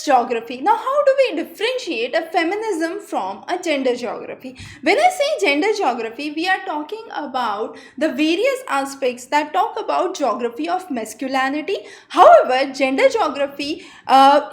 geography. Now, how do we differentiate a feminism from a gender geography? When I say gender geography, we are talking about the various aspects that talk about geography of masculinity. However, gender geography,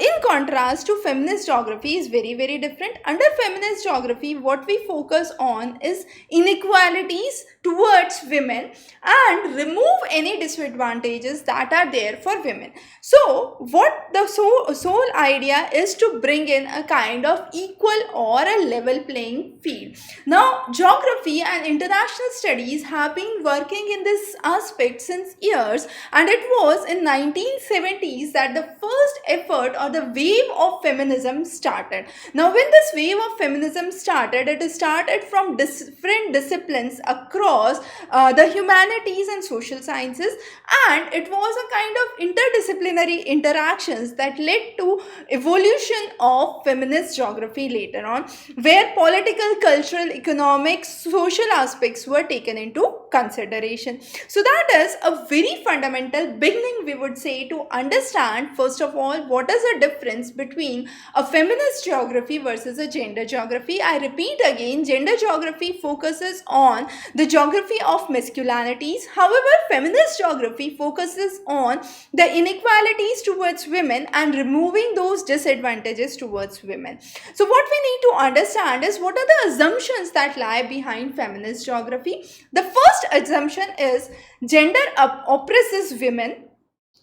in contrast to feminist geography, is very, very different. Under feminist geography, what we focus on is inequalities towards women and remove any disadvantages that are there for women. So what the sole idea is to bring in a kind of equal or a level playing field. Now, geography and international studies have been working in this aspect since years, and it was in 1970s that the first effort or the wave of feminism started. Now, when this wave of feminism started, it started from different disciplines across the humanities and social sciences, and it was a kind of interdisciplinary interactions that led to evolution of feminist geography later on, where political, cultural, economic, social aspects were taken into consideration. So that is a very fundamental beginning, we would say, to understand first of all what is the difference between a feminist geography versus a gender geography. I repeat again, gender geography focuses on the geography of masculinities. However, feminist geography focuses on the inequalities towards women and removing those disadvantages towards women. So what we need to understand is what are the assumptions that lie behind feminist geography. The first assumption is gender oppresses women.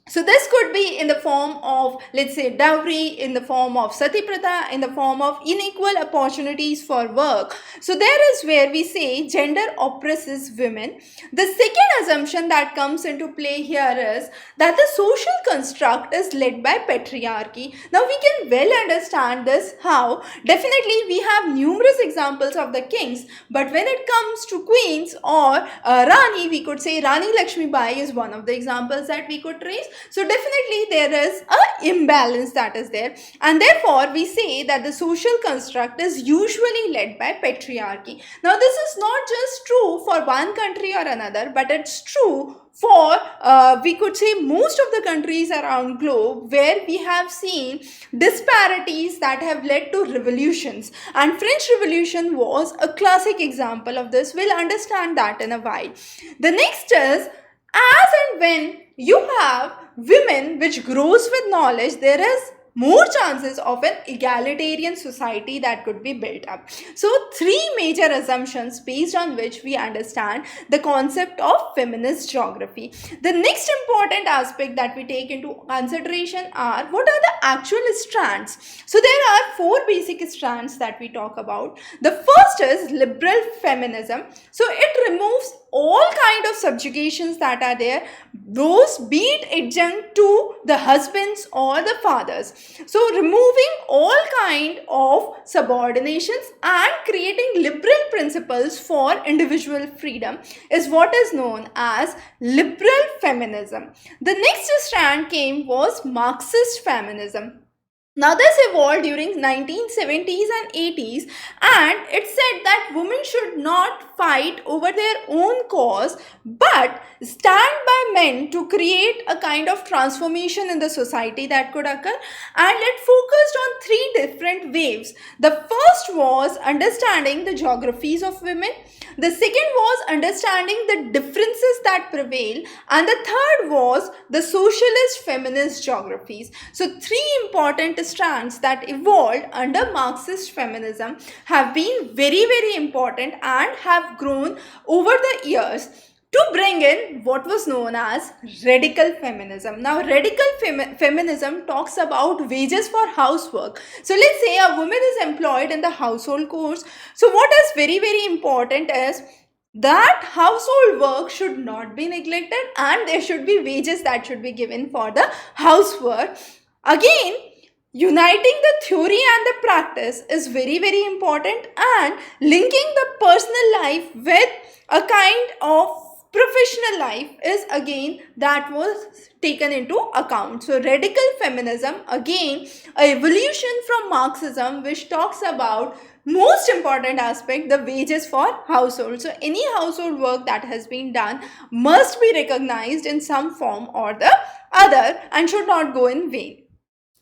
So this could be in the form of, let's say, dowry, in the form of sati pratha, in the form of unequal opportunities for work. So there is where we say gender oppresses women. The second assumption that comes into play here is that the social construct is led by patriarchy. Now we can well understand this. How? Definitely we have numerous examples of the kings, but when it comes to queens or Rani, we could say Rani Lakshmi Bai is one of the examples that we could trace. So definitely there is an imbalance that is there, and therefore we say that the social construct is usually led by patriarchy. Now this is not just true for one country or another, but it's true for we could say most of the countries around globe, where we have seen disparities that have led to revolutions, and French Revolution was a classic example of this. We'll understand that in a while. The next is, as and when you have women which grows with knowledge, there is more chances of an egalitarian society that could be built up. So three major assumptions based on which we understand the concept of feminist geography. The next important aspect that we take into consideration are what are the actual strands. So there are four basic strands that we talk about. The first is liberal feminism. So it removes all kind of subjugations that are there, those be it adjunct to the husbands or the fathers. So removing all kind of subordinations and creating liberal principles for individual freedom is what is known as liberal feminism. The next strand was Marxist feminism. Now this evolved during 1970s and 80s, and it said that women should not fight over their own cause but stand by men to create a kind of transformation in the society that could occur, and it focused on three different waves. The first was understanding the geographies of women. The second was understanding the differences that prevail, and the third was the socialist feminist geographies. So three important strands that evolved under Marxist feminism have been very, very important and have grown over the years to bring in what was known as radical feminism. Now, radical feminism talks about wages for housework. So, let's say a woman is employed in the household chores. So, what is very, very important is that household work should not be neglected, and there should be wages that should be given for the housework. Again, uniting the theory and the practice is very, very important, and linking the personal life with a kind of professional life is again that was taken into account. So radical feminism, again a evolution from Marxism, which talks about most important aspect, the wages for household. So any household work that has been done must be recognized in some form or the other and should not go in vain.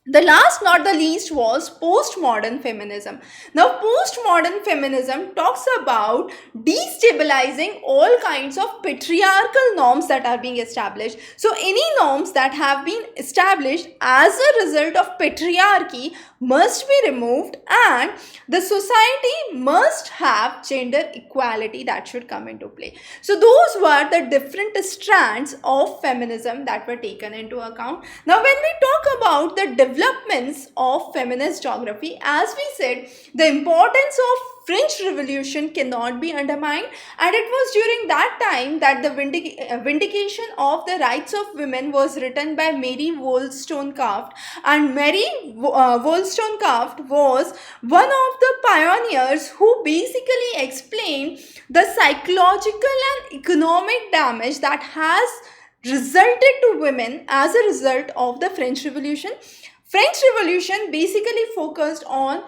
The last not the least was postmodern feminism. Now postmodern feminism talks about destabilizing all kinds of patriarchal norms that are being established. So any norms that have been established as a result of patriarchy must be removed, and the society must have gender equality that should come into play. So those were the different strands of feminism that were taken into account. Now when we talk about the developments of feminist geography, as we said, the importance of French Revolution cannot be undermined, and it was during that time that the vindication of the rights of women was written by Mary Wollstonecraft. And Mary Wollstonecraft was one of the pioneers who basically explained the psychological and economic damage that has resulted to women as a result of the French Revolution. French Revolution basically focused on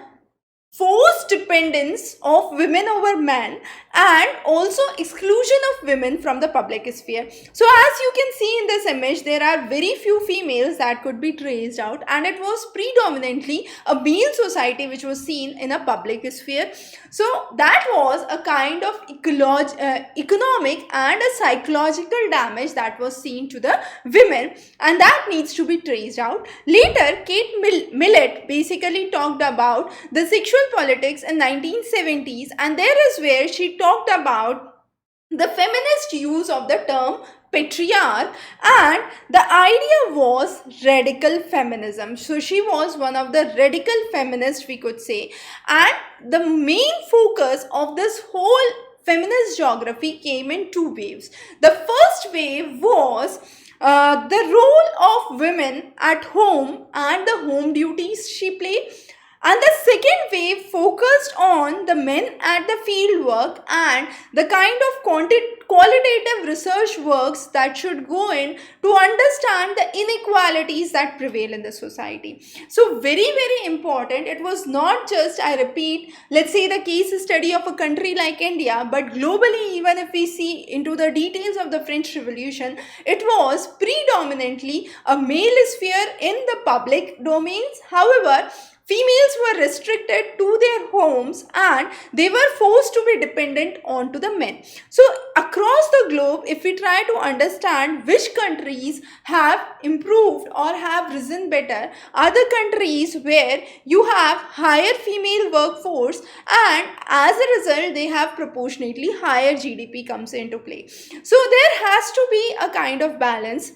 forced dependence of women over men and also exclusion of women from the public sphere. So as you can see in this image, there are very few females that could be traced out, and it was predominantly a male society which was seen in a public sphere. So that was a kind of economic and a psychological damage that was seen to the women, and that needs to be traced out. Later, Kate Millett basically talked about the sexual politics in 1970s, and there is where she talked about the feminist use of the term patriarch, and the idea was radical feminism. So she was one of the radical feminists, we could say, and the main focus of this whole feminist geography came in two waves. The first wave was the role of women at home and the home duties she played. And the second wave focused on the men at the field work and the kind of qualitative research works that should go in to understand the inequalities that prevail in the society. So very, very important. It was not just, I repeat, let's say the case study of a country like India, but globally, even if we see into the details of the French Revolution, it was predominantly a male sphere in the public domains. However, females were restricted to their homes and they were forced to be dependent on to the men. So across the globe, if we try to understand which countries have improved or have risen better, are the countries where you have higher female workforce, and as a result they have proportionately higher GDP comes into play. So there has to be a kind of balance.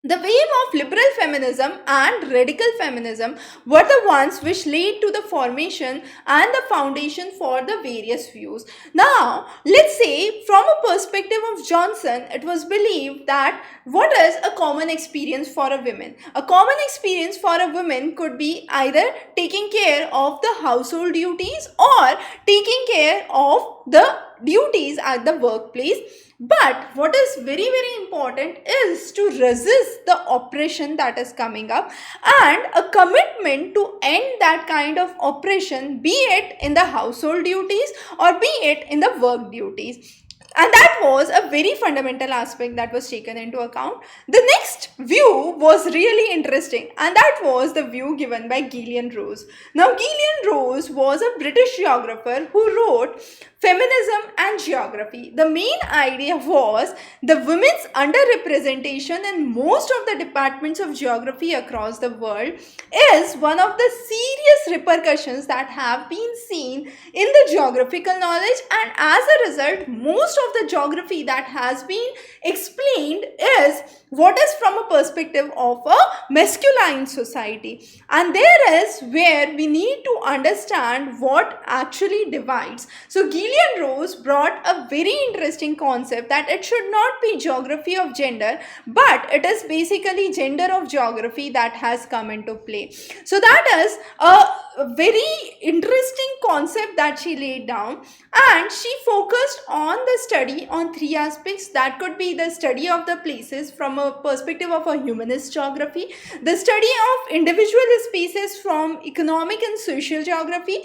The wave of liberal feminism and radical feminism were the ones which led to the formation and the foundation for the various views. Now, let's say from a perspective of Johnson, it was believed that what is a common experience for a woman? A common experience for a woman could be either taking care of the household duties or taking care of the duties at the workplace. But what is very, very important is to resist the oppression that is coming up and a commitment to end that kind of oppression, be it in the household duties or be it in the work duties. And that was a very fundamental aspect that was taken into account. The next view was really interesting, and that was the view given by Gillian Rose. Now, Gillian Rose was a British geographer who wrote Feminism and Geography. The main idea was the women's underrepresentation in most of the departments of geography across the world is one of the serious repercussions that have been seen in the geographical knowledge, and as a result, most of the geography that has been explained is what is from a perspective of a masculine society. And there is where we need to understand what actually divides. So Gillian Rose brought a very interesting concept that it should not be geography of gender, but it is basically gender of geography that has come into play. So that is a very interesting concept that she laid down, and she focused on the study on three aspects. That could be the study of the places from a perspective of a humanist geography, the study of individual spaces from economic and social geography,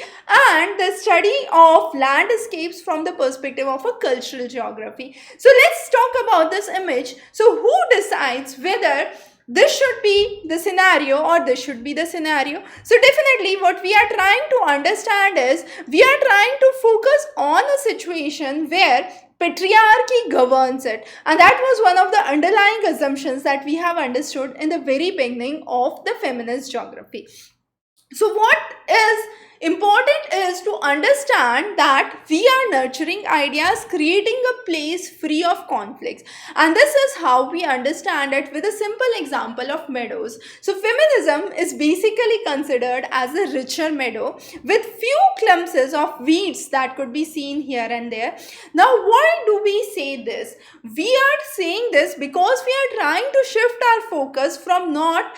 and the study of landscapes from the perspective of a cultural geography. So let's talk about this image. So who decides whether this should be the scenario or this should be the scenario. So definitely what we are trying to understand is we are trying to focus on a situation where patriarchy governs it, and that was one of the underlying assumptions that we have understood in the very beginning of the feminist geography. So what is important is to understand that we are nurturing ideas, creating a place free of conflicts, and this is how we understand it with a simple example of meadows. So feminism is basically considered as a richer meadow with few clumps of weeds that could be seen here and there. Now why do we say this? We are saying this because we are trying to shift our focus from not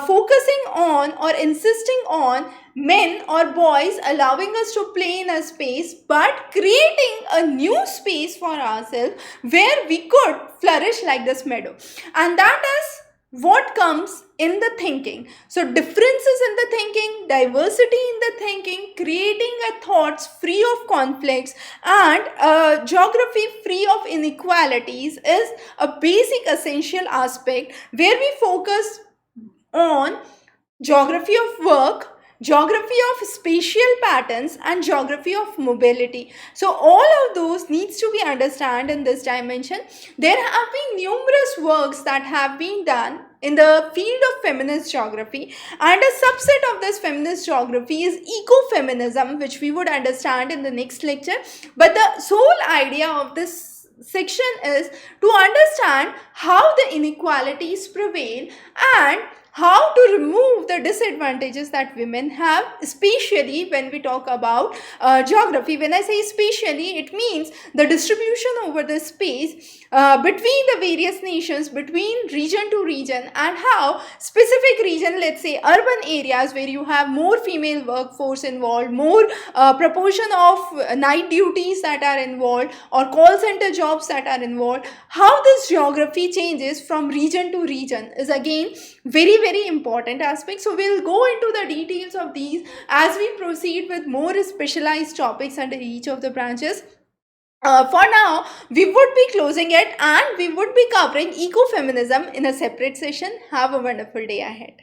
focusing on or insisting on men or boys allowing us to play in a space, but creating a new space for ourselves where we could flourish like this meadow. And that is what comes in the thinking. So differences in the thinking, diversity in the thinking, creating a thoughts free of conflicts, and geography free of inequalities is a basic essential aspect where we focus on geography of work, geography of spatial patterns, and geography of mobility. So all of those needs to be understood in this dimension. There have been numerous works that have been done in the field of feminist geography, and a subset of this feminist geography is ecofeminism, which we would understand in the next lecture. But the sole idea of this section is to understand how the inequalities prevail and how to remove the disadvantages that women have, especially when we talk about geography. When I say spatially, it means the distribution over the space between the various nations, between region to region, and how specific region, let's say urban areas where you have more female workforce involved, more proportion of night duties that are involved, or call center jobs that are involved, how this geography changes from region to region is again very important aspect. So we'll go into the details of these as we proceed with more specialized topics under each of the branches. For now, we would be closing it and we would be covering ecofeminism in a separate session. Have a wonderful day ahead.